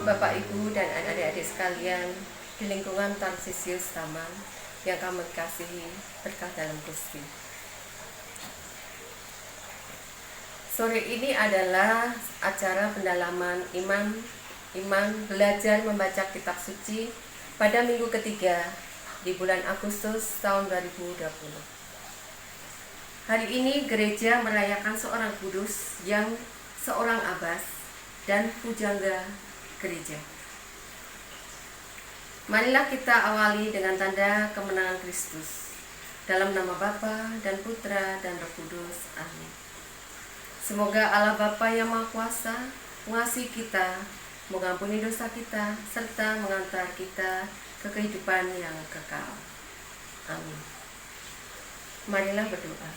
Bapak, Ibu, dan adik-adik sekalian di lingkungan Tarsisius Taman yang kami kasihi berkah dalam Gusti. Sore ini adalah acara pendalaman iman belajar membaca kitab suci pada minggu ketiga di bulan Agustus tahun 2020. Hari ini gereja merayakan seorang kudus yang seorang abbas dan pujangga gereja. Marilah kita awali dengan tanda kemenangan Kristus. Dalam nama Bapa dan Putra dan Roh Kudus. Amin. Semoga Allah Bapa yang Maha Kuasa mengasihi kita, mengampuni dosa kita, serta mengantar kita ke kehidupan yang kekal. Amin. Marilah berdoa.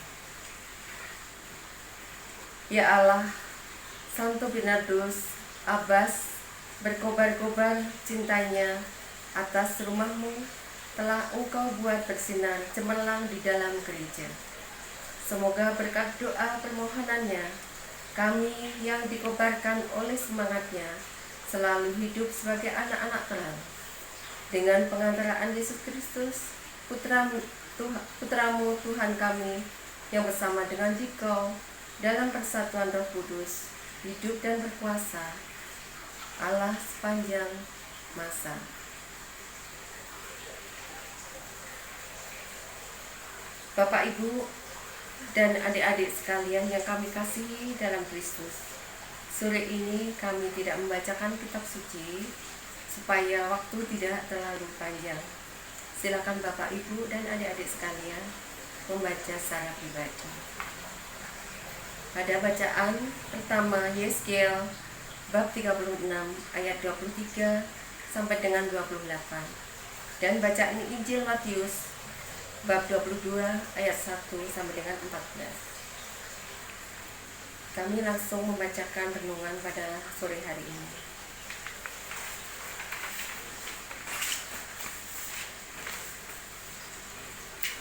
Ya Allah, Santo Bernardus, Abbas, berkobar-kobar cintanya atas rumahmu telah Engkau buat bersinar cemerlang di dalam gereja. Semoga berkat doa permohonannya, kami yang dikobarkan oleh semangatnya selalu hidup sebagai anak-anak terang. Dengan pengantaraan Yesus Kristus, Putramu Tuhan kami, yang bersama dengan Dikau dalam persatuan Roh Kudus, hidup dan berkuasa Allah sepanjang masa. Bapak, Ibu, dan adik-adik sekalian yang kami kasihi dalam Kristus, sore ini kami tidak membacakan kitab suci supaya waktu tidak terlalu panjang. Silakan Bapak, Ibu, dan adik-adik sekalian membaca secara pribadi. Pada bacaan pertama Yeskiel bab 36 ayat 23 sampai dengan 28, dan bacaan Injil Matius bab 22 ayat 1 sampai dengan 14. Kami langsung membacakan renungan pada sore hari ini.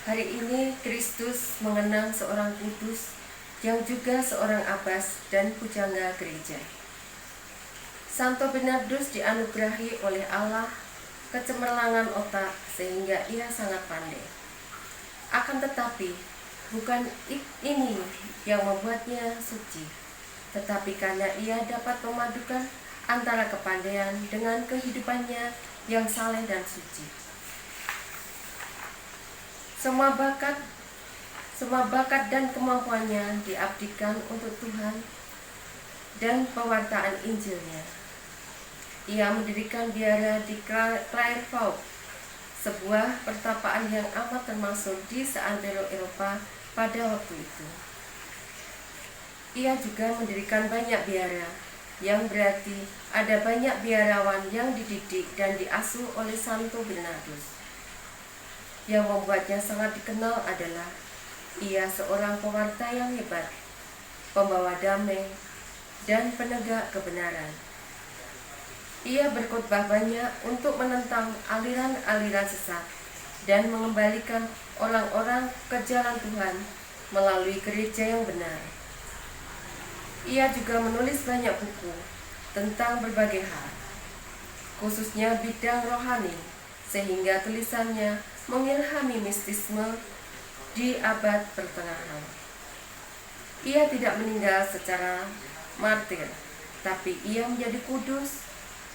Hari ini Kristus mengenang seorang kudus yang juga seorang abbas dan pujangga gereja. Santo Bernardus dianugerahi oleh Allah kecemerlangan otak sehingga ia sangat pandai. Akan tetapi, bukan ini yang membuatnya suci, tetapi karena ia dapat memadukan antara kepandaian dengan kehidupannya yang saleh dan suci. Semua bakat dan kemampuannya diabdikan untuk Tuhan dan pewartaan Injilnya. Ia mendirikan biara di Clairvaux, sebuah pertapaan yang amat termasuk di seantero Eropa pada waktu itu. Ia juga mendirikan banyak biara, yang berarti ada banyak biarawan yang dididik dan diasuh oleh Santo Bernardus. Yang membuatnya sangat dikenal adalah ia seorang pewarta yang hebat, pembawa damai, dan penegak kebenaran. Ia berkhotbah banyak untuk menentang aliran-aliran sesat dan mengembalikan orang-orang ke jalan Tuhan melalui gereja yang benar. Ia juga menulis banyak buku tentang berbagai hal, khususnya bidang rohani, sehingga tulisannya mengilhami mistisme di abad pertengahan. Ia tidak meninggal secara martir, tapi ia menjadi kudus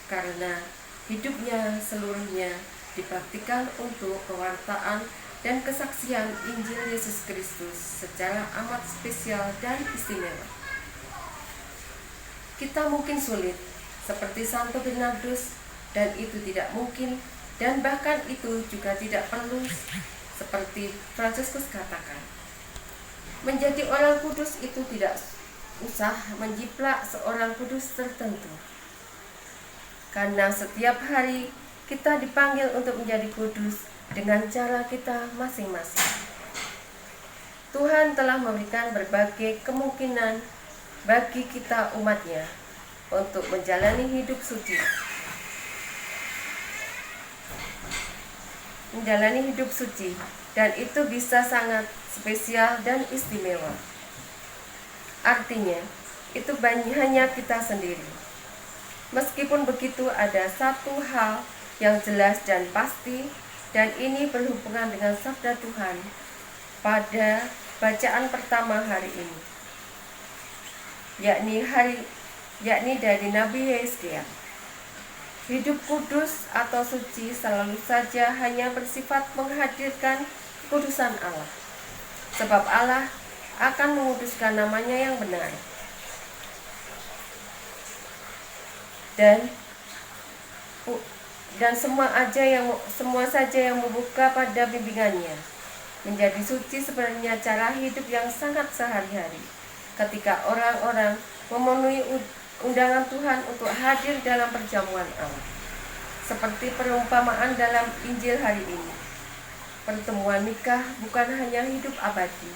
karena hidupnya seluruhnya dibaktikan untuk pewartaan dan kesaksian Injil Yesus Kristus secara amat spesial dan istimewa. Kita mungkin sulit seperti Santo Bernardus, dan itu tidak mungkin, dan bahkan itu juga tidak perlu, seperti Fransiskus katakan. Menjadi orang kudus itu tidak usah menjiplak seorang kudus tertentu, karena setiap hari kita dipanggil untuk menjadi kudus dengan cara kita masing-masing. Tuhan telah memberikan berbagai kemungkinan bagi kita umatnya untuk menjalani hidup suci. Dan itu bisa sangat spesial dan istimewa. Artinya, itu hanya kita sendiri. Meskipun begitu, ada satu hal yang jelas dan pasti, dan ini berhubungan dengan sabda Tuhan pada bacaan pertama hari ini, yakni dari Nabi Yesaya. Hidup kudus atau suci selalu saja hanya bersifat menghadirkan kekudusan Allah, sebab Allah akan menguduskan namanya yang benar. Dan semua saja yang membuka pada bimbingannya menjadi suci sebenarnya cara hidup yang sangat sehari-hari. Ketika orang-orang memenuhi undangan Tuhan untuk hadir dalam perjamuan Allah, seperti perumpamaan dalam Injil hari ini, pertemuan nikah bukan hanya hidup abadi,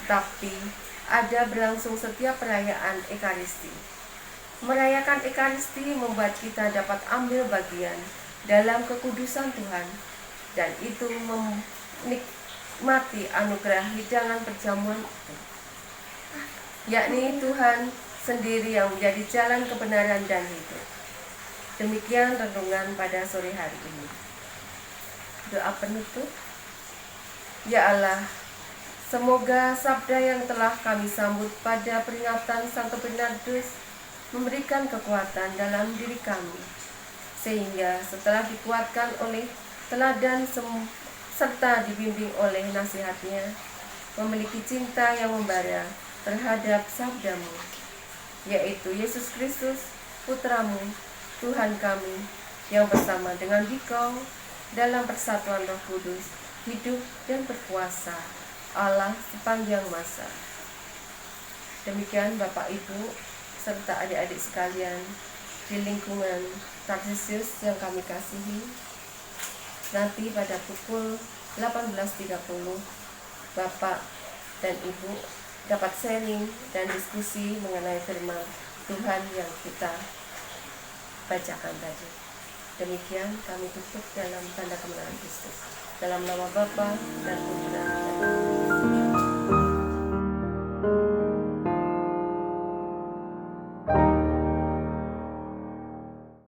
tapi ada berlangsung setiap perayaan Ekaristi. Merayakan Ekaristi membuat kita dapat ambil bagian dalam kekudusan Tuhan, dan itu menikmati anugerah hidangan perjamuan itu, yakni Tuhan sendiri yang menjadi jalan kebenaran dan hidup. Demikian renungan pada sore hari ini. Doa penutup. Ya Allah, semoga sabda yang telah kami sambut pada peringatan Santo Bernardus memberikan kekuatan dalam diri kami, sehingga setelah dikuatkan oleh teladan serta dibimbing oleh nasihatnya, memiliki cinta yang membara terhadap sabdamu, yaitu Yesus Kristus, Putramu, Tuhan kami, yang bersama dengan Dikau dalam persatuan Roh Kudus, hidup dan berkuasa Allah sepanjang masa. Demikian Bapak Ibu serta adik-adik sekalian di lingkungan Tarsius yang kami kasihi. Nanti pada pukul 18.30 Bapak dan Ibu dapat sharing dan diskusi mengenai firman Tuhan yang kita bacakan tadi. Demikian kami tutup dalam tanda kemenangan Kristus. Dalam nama Bapa dan Putra dan Roh Kudus.